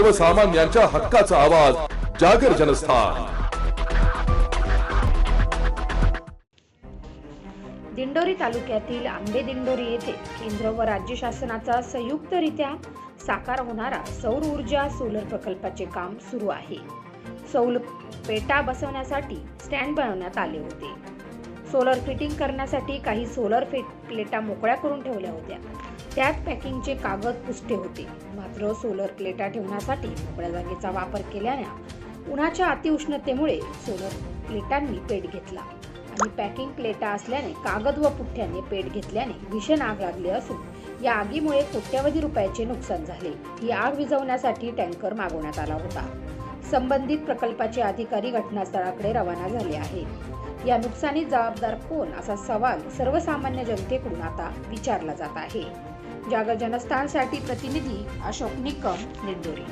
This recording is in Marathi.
सर्वसामान्यांच्या हक्काचा आवाज जागर जनस्थान। दिंडोरी तालुक्यातील आंबेदिंडोरी येथे केंद्र व राज्य शासनाचा संयुक्तरित्या साकार होणारा सौर ऊर्जा सोलर प्रकल्पाचे काम सुरू आहे। सौर पेटा बसवण्यासाठी स्टँड बनवण्यात आले होते। सोलर फिटिंग करण्यासाठी काही सोलर प्लेटा मोकळ्या करून ठेवल्या होत्या। त्यात पॅकिंगचे कागद पुसटे होते। मात्र सोलर प्लेटा ठेवण्यासाठी मोकळ्या जागेचा वापर केल्याने उन्हाच्या अतिउष्णतेमुळे सोलर प्लेटांनी पेट घेतला आणि पॅकिंग प्लेटा असल्याने कागद व पुठ्ठ्याने पेट घेतल्याने भीषण आग लागली असून या आगीमुळे कोट्यवधी रुपयाचे नुकसान झाले। ही आग विझवण्यासाठी टँकर मागवण्यात आला होता। संबंधित प्रकल्पाचे अधिकारी घटनास्थळाकडे रवाना झाले आहेत। या नुकसानीत जबाबदार कोण असा सवाल सर्वसामान्य जनतेकडून आता विचारला जात आहे। जागर जनस्थानसाठी प्रतिनिधी अशोक निकम, दिंडोरी।